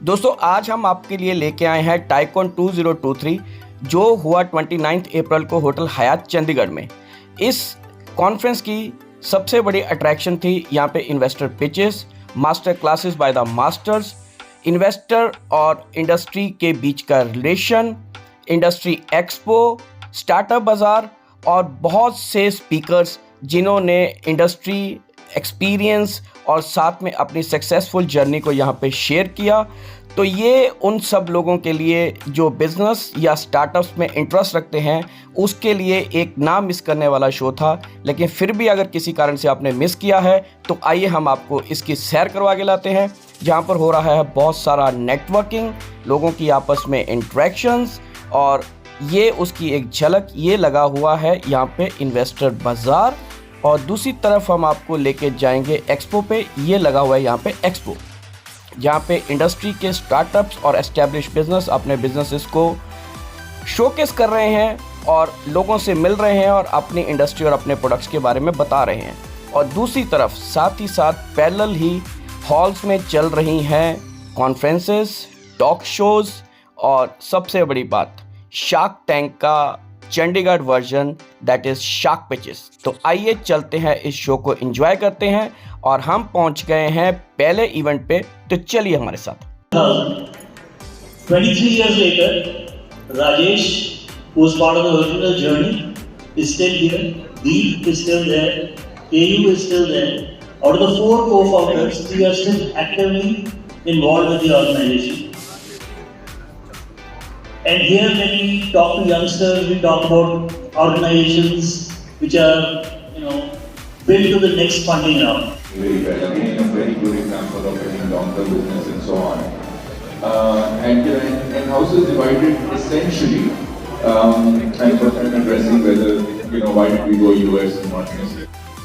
दोस्तों आज हम आपके लिए लेके आए हैं टाइकॉन 2023 जो हुआ 29 अप्रैल को होटल हयात चंडीगढ़ में। इस कॉन्फ्रेंस की सबसे बड़ी अट्रैक्शन थी यहाँ पे investor pitches, master classes by the masters, investor और इंडस्ट्री के बीच का रिलेशन, इंडस्ट्री एक्सपो, स्टार्टअप बाज़ार और बहुत से स्पीकर्स जिन्होंने इंडस्ट्री एक्सपीरियंस और साथ में अपनी सक्सेसफुल जर्नी को यहाँ पे शेयर किया। तो ये उन सब लोगों के लिए जो बिज़नेस या स्टार्टअप्स में इंटरेस्ट रखते हैं उसके लिए एक ना मिस करने वाला शो था। लेकिन फिर भी अगर किसी कारण से आपने मिस किया है तो आइए हम आपको इसकी सैर करवा के लाते हैं, जहाँ पर हो रहा है बहुत सारा नेटवर्किंग, लोगों की आपस में इंट्रैक्शंस, और ये उसकी एक झलक ये लगा हुआ है यहाँ पे इन्वेस्टर बाज़ार। और दूसरी तरफ हम आपको लेके जाएंगे एक्सपो पे। ये लगा हुआ है यहाँ पे एक्सपो, जहाँ पे इंडस्ट्री के स्टार्टअप्स और एस्टैब्लिश बिजनेस अपने बिजनेसेस को शोकेस कर रहे हैं और लोगों से मिल रहे हैं और अपनी इंडस्ट्री और अपने प्रोडक्ट्स के बारे में बता रहे हैं। और दूसरी तरफ साथ ही साथ पैरेलल ही हॉल्स में चल रही हैं कॉन्फ्रेंसेस, टॉक शोज़ और सबसे बड़ी बात शार्क टैंक का Chandigarh version, that is shark pitches. तो आइए चलते हैं, इस शो को एंजॉय करते हैं। और हम पहुंच गए हैं पहले इवेंट पे, तो चलिए हमारे साथ। 23 years later, Rajesh, who was part of the original journey, is still here. Deep is still there. AU is still there. Out of the 4 co-founders, 3 are still actively involved with the organization. And here when we talk to youngsters, we talk about organizations which are, built to the next funding round. Very well, being a very good example of running long-term business and so on. And house is divided essentially, and addressing whether, why did we go US and not US.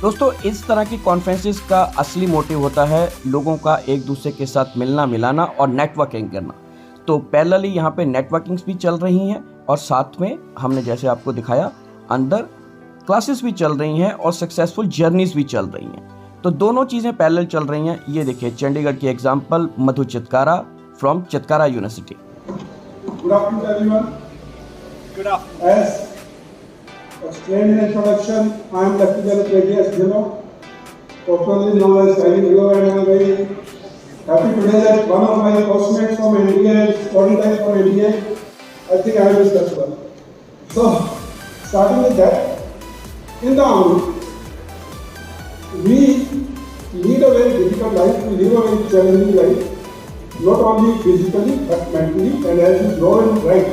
दोस्तों इस तरह की conferences का असली motive होता है लोगों का एक दूसरे के साथ मिलना मिलाना और नेटवर्किंग करना। तो पैरेलली यहाँ पे नेटवर्किंग्स भी चल रही हैं और साथ में हमने जैसे आपको दिखाया अंदर क्लासेस भी चल रही हैं और सक्सेसफुल जर्नीज भी चल रही हैं। तो दोनों चीज़ें पैरेलल चल रही हैं। ये देखिए चंडीगढ़ की example, Madhu Chitkara from Chitkara university. Good afternoon everyone. Good afternoon. As explained in introduction, I am Lieutenant K.J.S. Dhillon, popularly known as Sky Dhillon, and I am very happy today that one of my classmates from India is qualified for India. I think I am his customer. So, starting with that, in the army, we lead a very difficult life, we live a very challenging life, not only physically but mentally, and as you know and right.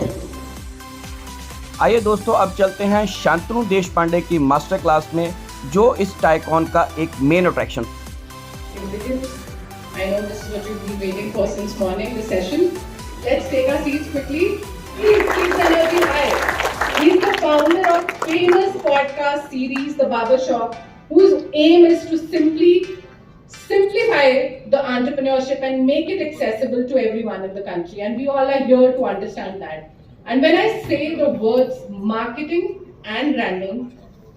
आइए दोस्तों अब चलते हैं शांतनु देशपांडे की master class में, जो इस tycoon का एक main attraction. I know this is what you've been waiting for since morning, the session. Let's take our seats quickly. Please keep the energy high. He's the founder of famous podcast series, The Barber Shop, whose aim is to simplify the entrepreneurship and make it accessible to everyone in the country. And we all are here to understand that. And when I say the words marketing and branding,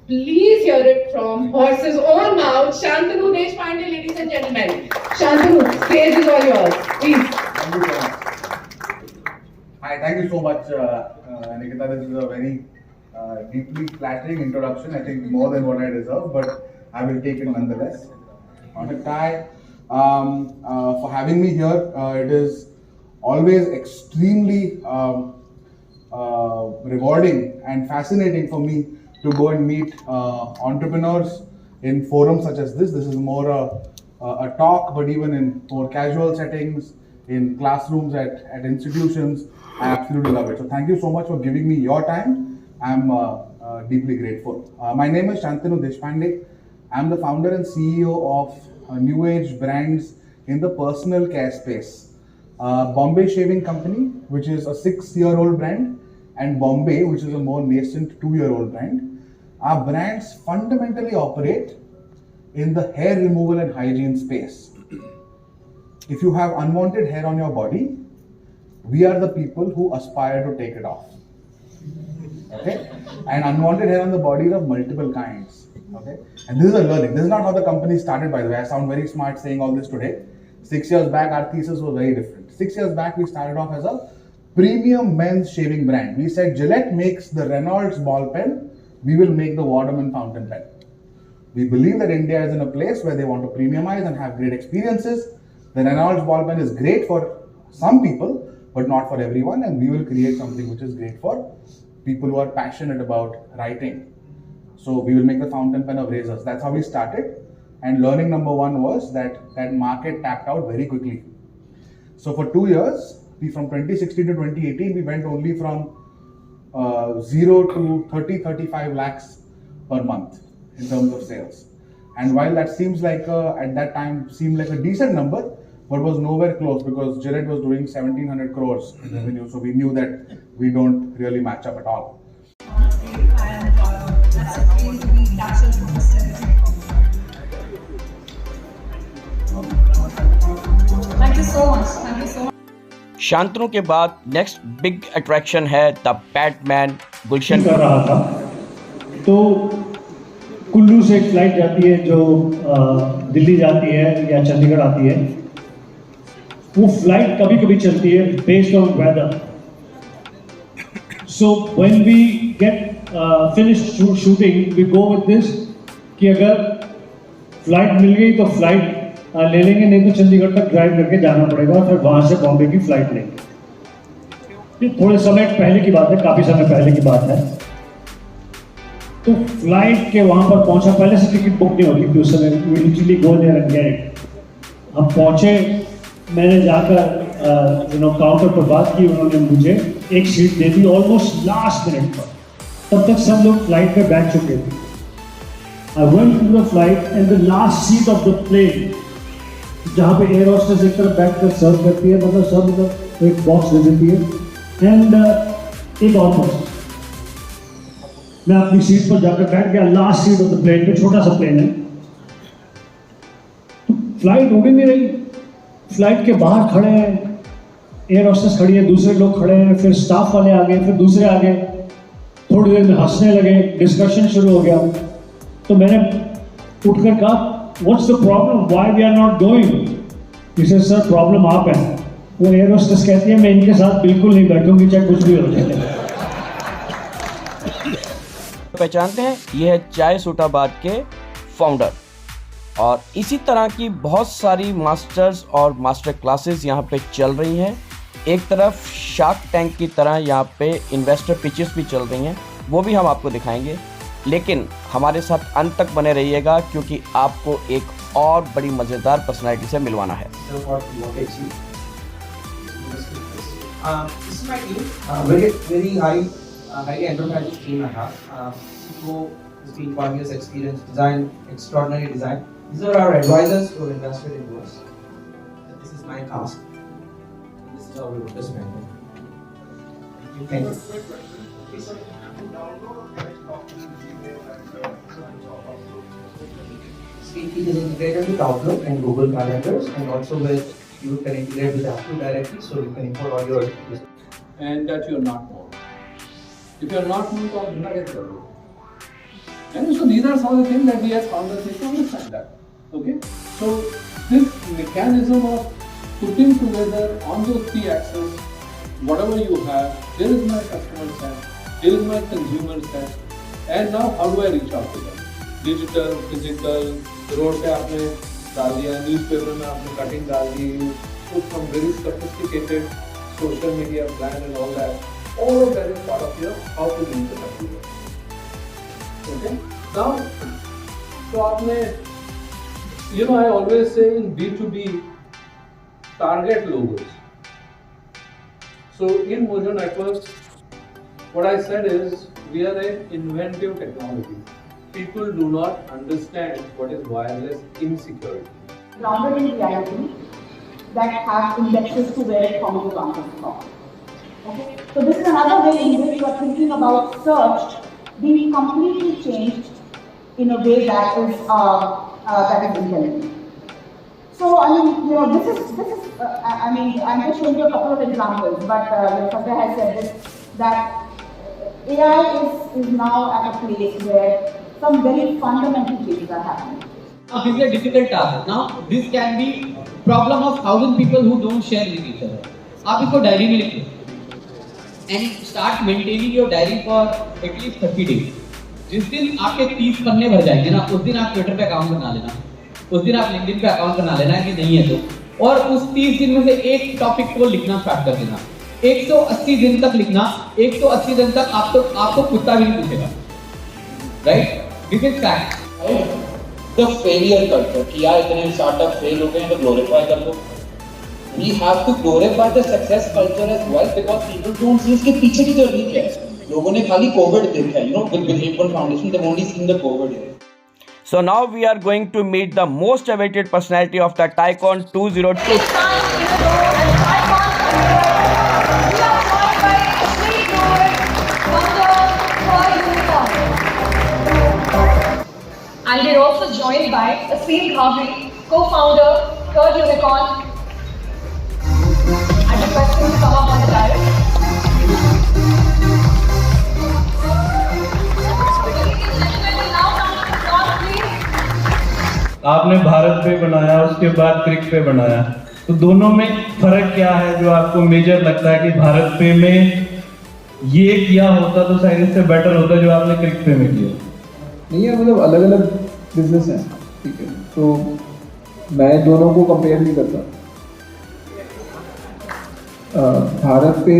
please hear it from horse's own mouth, Shantanu Deshpande, ladies and gentlemen. Shantanu, stage is all yours, please. Thank you so much. Hi, thank you so much, Nikita. This is a very deeply flattering introduction. I think more than what I deserve, but I will take it nonetheless. On a tie, for having me here. It is always extremely rewarding and fascinating for me to go and meet entrepreneurs in forums such as this. This is more a talk, but even in more casual settings, in classrooms at institutions, I absolutely love it. So thank you so much for giving me your time. I'm deeply grateful. My name is Shantanu Deshpande. I'm the founder and CEO of New Age Brands in the personal care space. Bombay Shaving Company, which is a 6-year-old brand, and Bombay, which is a more nascent 2-year-old brand. Our brands fundamentally operate in the hair removal and hygiene space. If you have unwanted hair on your body, we are the people who aspire to take it off. Okay? And unwanted hair on the body is of multiple kinds. Okay? And this is a learning. This is not how the company started, by the way. I sound very smart saying all this today. 6 years back, our thesis was very different. 6 years back, we started off as a premium men's shaving brand. We said Gillette makes the Reynolds ball pen, we will make the Waterman fountain pen. We believe that India is in a place where they want to premiumize and have great experiences. The Reynolds ball pen is great for some people, but not for everyone, and we will create something which is great for people who are passionate about writing. So we will make the fountain pen of razors. That's how we started. And learning number one was that market tapped out very quickly. So for 2 years, from 2016 to 2018, we went only from 0 to 30-35 lakhs per month in terms of sales. And while that seems like at that time seemed like a decent number, but was nowhere close because Gillette was doing 1700 crores in revenue. So we knew that we don't really match up at all. Thank you so much. Thank you so much. Shantanu के बाद next big attraction है the Batman गुलशन। कर रहा था तो कुल्लू से एक flight जाती है जो दिल्ली जाती है या चंडीगढ़ आती है। वो फ्लाइट कभी कभी चलती है based on weather. So when we get finished shooting we go with this कि अगर फ्लाइट मिल गई तो फ्लाइट ले लेंगे, नहीं तो चंडीगढ़ तक ड्राइव करके जाना पड़ेगा और फिर वहां से बॉम्बे की फ्लाइट लेंगे। ये थोड़े समय पहले की बात है, काफी समय पहले की बात है। तो फ्लाइट के वहां पर पहुंचा, पहले से टिकट बुक नहीं होती थी उस समय, we literally go there and get it. हम पहुंचे, मैंने जाकर काउंटर पर बात की, उन्होंने मुझे एक सीट दे दी ऑलमोस्ट लास्ट मिनट पर। तब तक सब लोग फ्लाइट पे बैठ चुके थे। I went to the flight and the last seat of the plane, जहाँ पे एयर होस्टेस एक तरफ बैठ कर सर्व करती है, मतलब सब एक बॉक्स दे देती है एंड एक ऑलमोस्ट मैं अपनी सीट पर जाकर बैठ गया, last seat of the plane पे। छोटा सा प्लेन है तो फ्लाइट उड़ नहीं रही। फ्लाइट के बाहर खड़े हैं, एयर होस्टेस खड़ी है, दूसरे लोग खड़े हैं, फिर स्टाफ वाले आ गए, फिर दूसरे आ गए। थोड़ी देर में हंसने लगे, डिस्कशन शुरू हो गया। तो मैंने उठकर कहा what's the problem, why we are not going? इसे सर प्रॉब्लम आप है। वो एयर होस्टेस कहती है मैं इनके साथ बिल्कुल नहीं बैठूंगी चाहे कुछ भी हो जाए। पहचानते हैं, ये है चाय सूटाबाद के फाउंडर। और इसी तरह की बहुत सारी मास्टर्स और मास्टर क्लासेस यहाँ पे चल रही हैं। एक तरफ शार्क टैंक की तरह यहाँ पे इन्वेस्टर पिचेस भी चल रही हैं, वो भी हम आपको दिखाएंगे। लेकिन हमारे साथ अंत तक बने रहिएगा क्योंकि आपको एक और बड़ी मज़ेदार पर्सनैलिटी से मिलवाना है। This is my team, very highly enterprising team I have. CEO has been 5 years experience, design, extraordinary design. These are our advisors who have invested in us. This is my task. This is how we would spend it. Thank you. It is integrated with Outlook and Google Calendars, and also with you can integrate with Apple directly, so you can import all your. And that you're not known. If you're not known, तो आप ढूंढा कैसे करोगे? And so these are some of the things that we as founders need to understand that. Okay, so this mechanism of putting together on those three axes, whatever you have, here is my customer set, here is my consumer set, and now how do I reach out to them? Digital, physical, road पे आपने डाल दिया, newspaper में आपने cutting डाल दी, put some very sophisticated social media plan and all that. All of that is part of your how to reach the consumer. Okay. Now, so आपने, I always say in B2B, target logos. So in Mojo Networks, what I said is we are an inventive technology. People do not understand what is wireless insecurity. Grounded in reality that have indexes to where it comes to content from. Okay, so this is another way in which you are thinking about search being completely changed in a way that is intelligent. So this is I'm just showing you a couple of examples, but Satya has said this, that AI is now at a place where some very fundamental changes are happening. Now, this is a difficult task. Now, this can be problem of 1000 people who don't share with each other. आप इसको diary में लिख लो and start maintaining your diary for at least 30 days. जिस दिन आपके 30 पन्ने भर जाएंगे ना, उस दिन आप ट्विटर पे अकाउंट बना लेना, उस दिन आप लिंक्डइन पे अकाउंट बना लेना कि नहीं है तो, और उस 30 दिन में से एक टॉपिक को लिखना स्टार्ट कर देना. 180 दिन तक लिखना. 180 दिन तक आपको कुत्ता भी नहीं पूछेगा. Right? This is fact. The failure culture कि यार इतने स्टार्टअप फेल हो गए हैं तो ग्लोरीफाई कर दो. We have to glorify the success culture as well because people don't see इसके पीछे की जर्नी क्या है. लोगों ने खाली कोविड देखा है, you know, with H1 foundation they only seen the Covid. So now we are going to meet the most awaited personality of the TiECon 2022. And we're also joined by Aseem Ghavri, co-founder, Third Unicorn. I request him to come up on the dais. आपने भारत पे बनाया, उसके बाद क्रिक पे बनाया, तो दोनों में फर्क क्या है जो आपको मेजर लगता है कि भारत पे में ये किया होता तो शायद इससे बेटर होता जो आपने क्रिक पे में किया? नहीं है, मतलब अलग अलग बिजनेस हैं, ठीक है, तो मैं दोनों को कंपेयर नहीं करता. भारत पे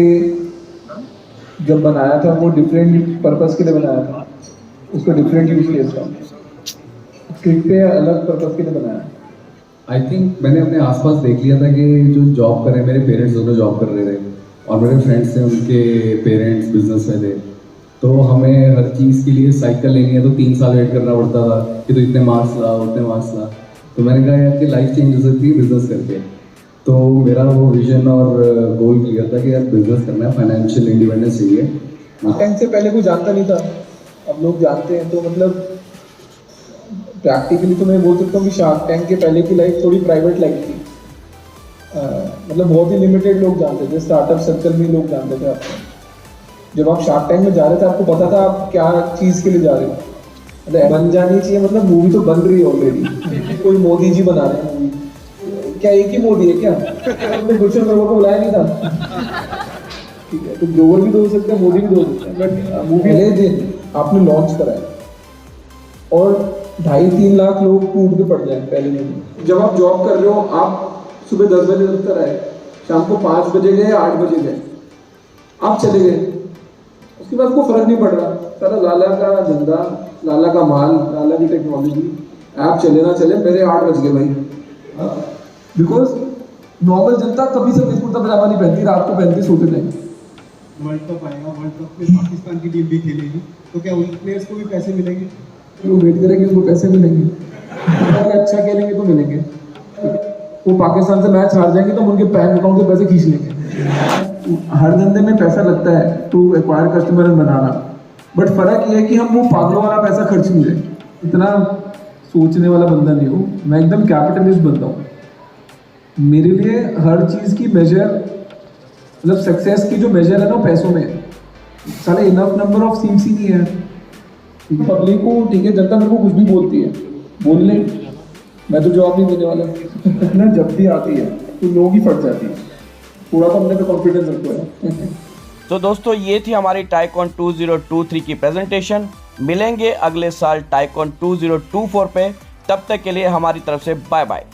जब बनाया था वो डिफरेंट पर्पस के लिए बनाया था, उसका डिफरेंट यूज केस था. क्रिक पे अलग पर्पस के लिए बनाया. आई थिंक मैंने अपने आसपास देख लिया था कि जो जॉब कर रहे हैं, मेरे पेरेंट्स दोनों जॉब कर रहे थे और मेरे फ्रेंड्स थे, उनके पेरेंट्स बिजनेस में थे, तो हमें हर चीज़ के लिए साइकिल लेनी है तो 3 साल वेट करना पड़ता था कि तो इतने मार्क्स ला, उतने मार्क्स ला. तो मैंने कहा यार कि लाइफ चेंज हो सकती है बिजनेस करके. तो मेरा वो विजन और गोल क्लियर था कि यार बिजनेस करना है, फाइनेंशियल इंडिपेंडेंस चाहिए. टैंक से पहले कोई जानता नहीं था, अब लोग जानते हैं. तो मतलब प्रैक्टिकली तो मैं बोल सकता हूँ कि शार्क टैंक के पहले की लाइफ थोड़ी प्राइवेट लाइफ थी. मतलब बहुत ही लिमिटेड लोग जानते थे, स्टार्टअप सर्कल में लोग जानते थे आपको. जब आप शार्क टैंक में जा रहे थे आपको पता था आप क्या चीज़ के लिए जा रहे हो. मतलब बन जानी चाहिए, मतलब मूवी तो बन रही है ऑलरेडी. कोई मोदी जी बना रहे हैं मूवी. क्या एक ही मोदी है क्या? हमने गुलशन ग्रोवर को बुलाया नहीं था. ठीक है, तो ग्रोवर भी तो हो सकते हैं, मोदी भी तो हो सकते हैं, बट मूवी पहले दिन आपने लॉन्च कराया और 2.5-3 लाख लोग टूट के पड़ जाए पहले दिन. जब आप जॉब कर रहे हो, आप सुबह 10 बजे दफ्तर आए, शाम को 5 बजे गए, 8 बजे गए, आप चले गए, उसके बाद कोई फर्क नहीं पड़ रहा. सारा लाला का धंधा, लाला का माल, लाला की टेक्नोलॉजी, ऐप चले ना चले, मेरे 8 बज गए भाई. बिकॉज नॉर्मल जनता कभी से कुर्ता पजामा नहीं पहनती, रात को पहनती सूट नहीं. वर्ल्ड कप आएगा, वर्ल्ड कप में पाकिस्तान की टीम भी खेलेगी, तो क्या उन प्लेयर्स को भी पैसे मिलेंगे? वो वेट करेंगे, उनको पैसे मिलेंगे. अगर अच्छा खेलेंगे तो मिलेंगे. वो पाकिस्तान से मैच हार जाएंगे तो उनके बैंक अकाउंट से पैसे खींच लेंगे. हर धंधे में पैसा लगता है टू एक्वायर कस्टमर बनाना, बट फर्क ये है कि हम वो पागलों वाला पैसा खर्च नहीं रहे. इतना सोचने वाला बंदा नहीं हूँ मैं, एकदम कैपिटलिस्ट बंदा हूँ. मेरे लिए हर चीज़ की मेजर, मतलब सक्सेस की जो मेजर है ना पैसों में. साले इनफ नंबर ऑफ सीट्स ही नहीं है. पब्लिक को ठीक है, जनता मेरे को कुछ भी बोलती है, बोल ले, मैं तो जवाब नहीं देने वाला. ना जब भी आती है तो लोग ही फट जाती है. पूरा तो अपने पे कॉन्फिडेंस रखो है. तो दोस्तों ये थी हमारी TiECon 2023 की प्रेजेंटेशन. मिलेंगे अगले साल TiECon 2024 पे. तब तक के लिए हमारी तरफ से बाय बाय.